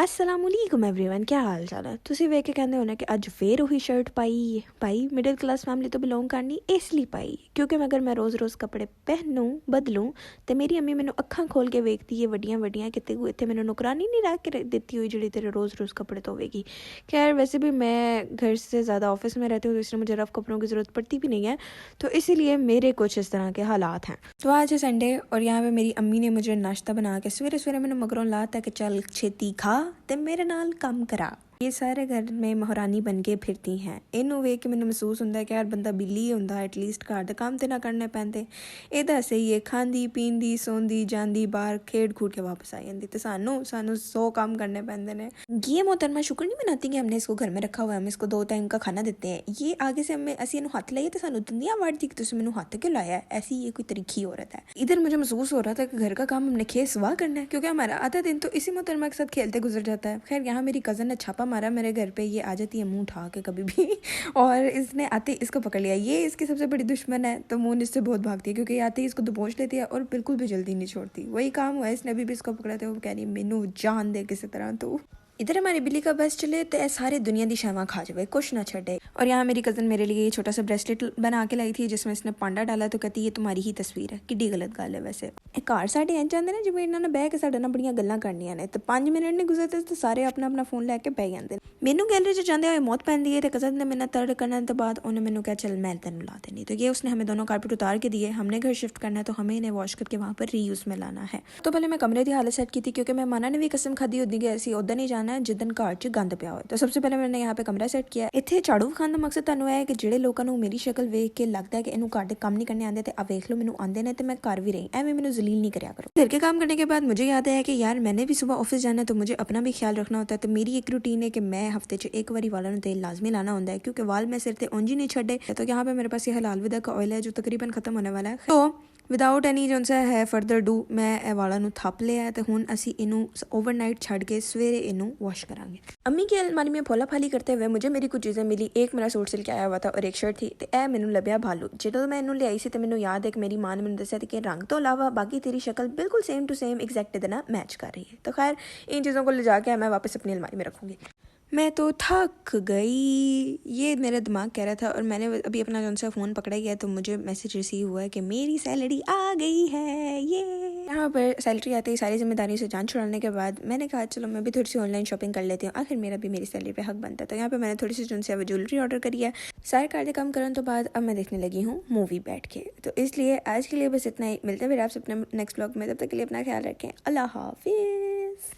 असलामुअलैकुम everyone, क्या हाल चाल है। ਤੁਸੀਂ ਵੇਖ ਕੇ ਕਹਿੰਦੇ ਹੋਣੇ ਕਿ ਅੱਜ ਫੇਰ ਉਹੀ ਸ਼ਰਟ ਪਾਈ ਭਾਈ ਮਿਡਲ ਕਲਾਸ ਫੈਮਿਲੀ ਤੋਂ ਬਿਲੋਂਗ ਕਰਨੀ ਇਸ ਲਈ ਪਾਈ ਕਿਉਂਕਿ ਅਗਰ ਮੈਂ ਰੋਜ਼-ਰੋਜ਼ ਕੱਪੜੇ ਪਹਿਨੂ ਬਦਲੂੰ ਤੇ ਮੇਰੀ ਅੰਮੀ ਮੈਨੂੰ ਅੱਖਾਂ ਖੋਲ ਕੇ ਵੇਖਦੀ ਏ ਵੱਡੀਆਂ ਕਿਤੇ ਇੱਥੇ ਮੈਨੂੰ ਨੌਕਰਾਨੀ नहीं रख के देती हुई ਜਿਹੜੀ तेरे रोज़ कपड़े धोवेगी। खैर वैसे भी मैं घर से ज़्यादा ऑफिस में रहती हूँ तो इसलिए मुझे रफ़ कपड़ों की ज़रूरत पड़ती भी नहीं है, तो इसीलिए मेरे कुछ इस तरह के हालात हैं। तो आज है संडे और यहाँ पे मेरी अम्मी ने मुझे नाश्ता बना के सवेरे सवेरे मैंने मगरों लाता कि चल छेती खा ते मेरे नाल काम करा। ये सारे घर में महारानी बन के फिरती हैं। इनू वेख के मैंने महसूस होंदा कि यार बंदा बिल्ली होंदा एटलीस्ट घर दे काम ते ना करने पैंदे। ਇਹਦਾ ਸਹੀ ਹੈ ਖਾਂਦੀ ਪੀਂਦੀ ਸੌਂਦੀ ਜਾਂਦੀ ਬਾਹਰ ਖੇਡ ਖੂਡ के वापस आ जाती, तो सानू 100 काम करने पैंदे ने। ये मोहतरमा शुक्र नहीं मनाती कि हमने इसको घर में रखा हुआ है, हम इसको 2 टाइम का खाना देते हैं। ये आगे से हमें ऐसी हाथ लाइए तो सानू दुनिया वाड़ती कि तुम मैनू हाथ क्यों लाया है, ऐसी ये कोई तरीकी औरत है। इधर मुझे महसूस हो रहा था कि घर का काम हमने खेत सवा करना है क्योंकि हमारा आधा दिन तो इसी मोहतरमा के साथ खेलते गुजर जाता है। खैर यहाँ मेरी कज़न ने छापा मारा मेरे घर पे, ये आ जाती है मुंह उठा के कभी भी और इसने आते इसको पकड़ लिया। ये इसकी सबसे बड़ी दुश्मन है तो मुंह इससे बहुत भागती है क्योंकि आते ही इसको दबोच लेती है और बिल्कुल भी जल्दी नहीं छोड़ती। वही काम हुआ है, इसने अभी भी इसको पकड़ा था। वो कह रही मैनू जान दे किसी तरह। तो इधर हमारी बिल्ली का बस चले तो सारे दुनिया की शावा खा जाए कुछ ना छड़े। और यहाँ मेरी कज़न मेरे लिए छोटा सा ब्रेसलेट बना के लाई थी जिसमें इसने पांडा डाला, तो कहती ये तुम्हारी ही तस्वीर है। किड्डी गलत गल है वैसे। घर साढ़े इंज आते हैं जिवें इन्होंने बह के साढ़े नाल बड़ियां गल्लां करनियां ने, तो 5 मिनट नहीं गुजरते तो सारे अपना अपना फोन लैके बह जाते। मैनू गैलरी च जाते हुए मौत पैंदी है तो कज़न ने मेरे तड़ करने के बाद उन्हें मैंने कहा चल मैं तेन ला देनी, तो ये उसने हमें दोनों कारपेट उतार के दिए। हमने घर शिफ्ट करना है तो हमें इन्हें वॉश करके वहाँ पर रीयूज़ में लाना है। तो पहले मैं कमरे की हालत सेट की थी क्योंकि मेहमाना ने भी कसम खादी होती कि ऐसी उधर नहीं जाना है जिदन घर च गंद पिया हो। तो सबसे पहले मैंने यहाँ पे कमरा सेट किया। इत्थे झाड़ू विखाण दा मकसद तुहानू है कि ਜਿਹੜੇ ਲੋਕਾਂ ਨੂੰ ਮੇਰੀ ਸ਼ਕਲ ਵੇਖ ਕੇ ਲੱਗਦਾ है कि ਇਹਨੂੰ ਘਰ ਦੇ ਕੰਮ नहीं करने आते, आ वेख लो मैनू आंदे ने तो मैं कर भी रही, एवं मैनू जलील नहीं करया करो। घर के काम करने के बाद मुझे याद आया कि यार मैंने भी सुबह ऑफिस जाना है तो मुझे अपना भी ख्याल रखना होता है। तो मेरी एक रूटीन है कि मैं हफ्ते च एक बारी वालों तेल लाजमी लाना होता है क्योंकि वाल मैं सिर ते उंज ही नहीं छड्डे। तो यहाँ पे मेरे पास ये हलाल विदा का ऑयल है जो तकरीबन खत्म होने वाला है। तो विदाउट एनी जो है फर्दर डू मैं वालों ਨੂੰ ਥੱਪ ਲਿਆ ਤੇ ਹੁਣ ਅਸੀਂ ਇਹਨੂੰ ओवरनाइट ਛੱਡ ਕੇ ਸਵੇਰੇ ਇਹਨੂੰ वॉश करांगे। अम्मी की अलमारी में फोला फाली करते हुए मुझे मेरी कुछ चीज़ें मिली। एक मेरा सूट सिल के आया हुआ था और एक शर्ट थी। तो यह मैनू लभ्या भालू जो मैं इन्हू लियाई सी। तो मैनू याद है कि मेरी माँ ने मैनू दस्या कि रंग तो अलावा बाकी तेरी शक्ल बिल्कुल सेम टू सेम एग्जैक्ट इधर ना मैच कर रही है। तो खैर इन चीज़ों को ले जाके मैं वापस अपनी अलमारी में रखूँगी। मैं तो थक गई, ये मेरा दिमाग कह रहा था। और मैंने अभी अपना जो सा फ़ोन पकड़ा गया तो मुझे मैसेज रिसीव हुआ है कि मेरी सैलरी आ गई है। ये यहाँ पर सैलरी आते ही सारी जिम्मेदारियों से जान छुड़ाने के बाद मैंने कहा चलो मैं भी थोड़ी सी ऑनलाइन शॉपिंग कर लेती हूँ, आखिर मेरा भी मेरी सैलरी पे हक बनता है। तो यहाँ पे मैंने थोड़ी सी जो है ज्वेलरी ऑर्डर करी है। सारे कार्य काम करने तो बाद अब मैं देखने लगी हूँ मूवी बैठ के। तो इसलिए आज के लिए बस इतना ही, मिलते हैं फिर आपसे अपने नेक्स्ट ब्लॉग में। तब तक के लिए अपना ख्याल रखें। अल्लाह हाफिज़।